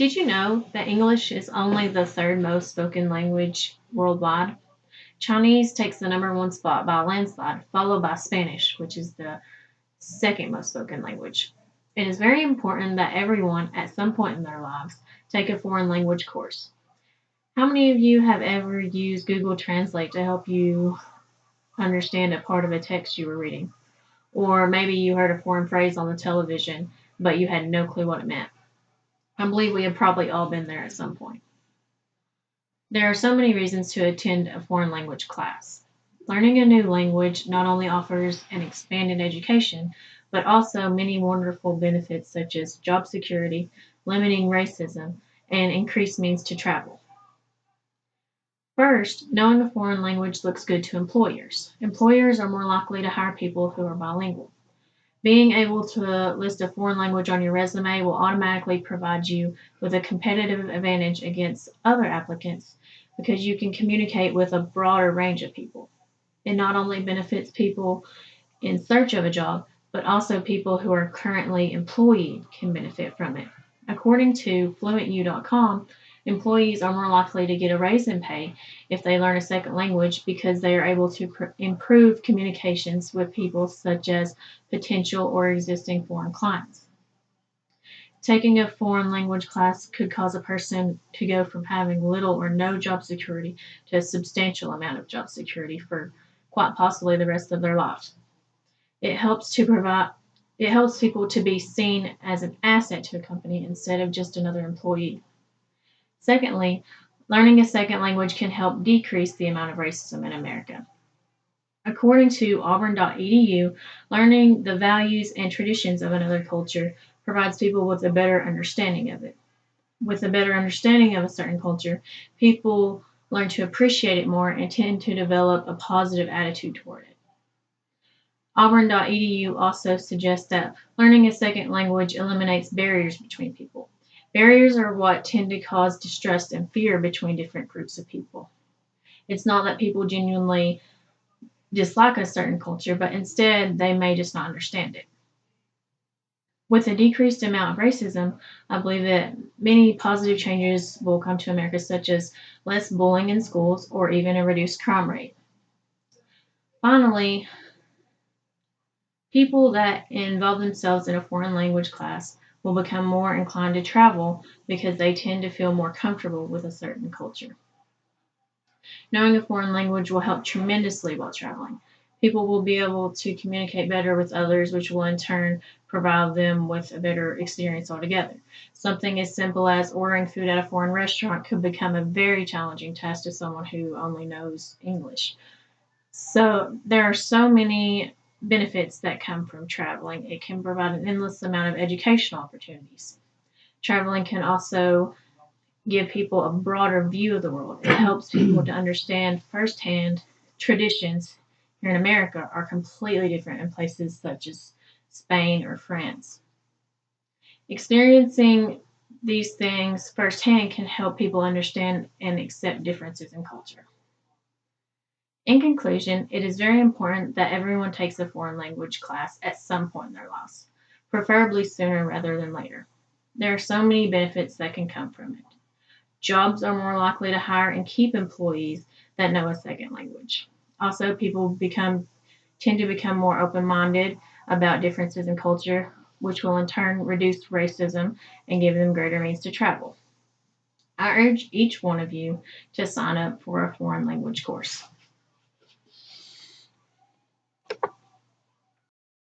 Did you know that English is only the third most spoken language worldwide? Chinese takes the number one spot by a landslide, followed by Spanish, which is the second most spoken language. It is very important that everyone, at some point in their lives, take a foreign language course. How many of you have ever used Google Translate to help you understand a part of a text you were reading? Or maybe you heard a foreign phrase on the television, but you had no clue what it meant. I believe we have probably all been there at some point. There are so many reasons to attend a foreign language class. Learning a new language not only offers an expanded education, but also many wonderful benefits such as job security, limiting racism, and increased means to travel. First, knowing a foreign language looks good to employers. Employers are more likely to hire people who are bilingual. Being able to list a foreign language on your resume will automatically provide you with a competitive advantage against other applicants because you can communicate with a broader range of people. It not only benefits people in search of a job, but also people who are currently employed can benefit from it. According to fluentu.com, employees are more likely to get a raise in pay if they learn a second language because they are able to improve communications with people such as potential or existing foreign clients. Taking a foreign language class could cause a person to go from having little or no job security to a substantial amount of job security for quite possibly the rest of their lives. It helps to provide it helps people to be seen as an asset to a company instead of just another employee. Secondly, learning a second language can help decrease the amount of racism in America. According to auburn.edu, learning the values and traditions of another culture provides people with a better understanding of it. With a better understanding of a certain culture, people learn to appreciate it more and tend to develop a positive attitude toward it. Auburn.edu also suggests that learning a second language eliminates barriers between people. Barriers are what tend to cause distrust and fear between different groups of people. It's not that people genuinely dislike a certain culture, but instead they may just not understand it. With a decreased amount of racism, I believe that many positive changes will come to America, such as less bullying in schools or even a reduced crime rate. Finally, people that involve themselves in a foreign language class will become more inclined to travel because they tend to feel more comfortable with a certain culture. Knowing a foreign language will help tremendously while traveling. People will be able to communicate better with others, which will in turn provide them with a better experience altogether. Something as simple as ordering food at a foreign restaurant could become a very challenging task to someone who only knows English. So there are so many benefits that come from traveling. It can provide an endless amount of educational opportunities. Traveling can also give people a broader view of the world. It helps people to understand firsthand traditions here in America are completely different in places such as Spain or France. Experiencing these things firsthand can help people understand and accept differences in culture. In conclusion, it is very important that everyone takes a foreign language class at some point in their lives, preferably sooner rather than later. There are so many benefits that can come from it. Jobs are more likely to hire and keep employees that know a second language. Also, people tend to become more open-minded about differences in culture, which will in turn reduce racism and give them greater means to travel. I urge each one of you to sign up for a foreign language course.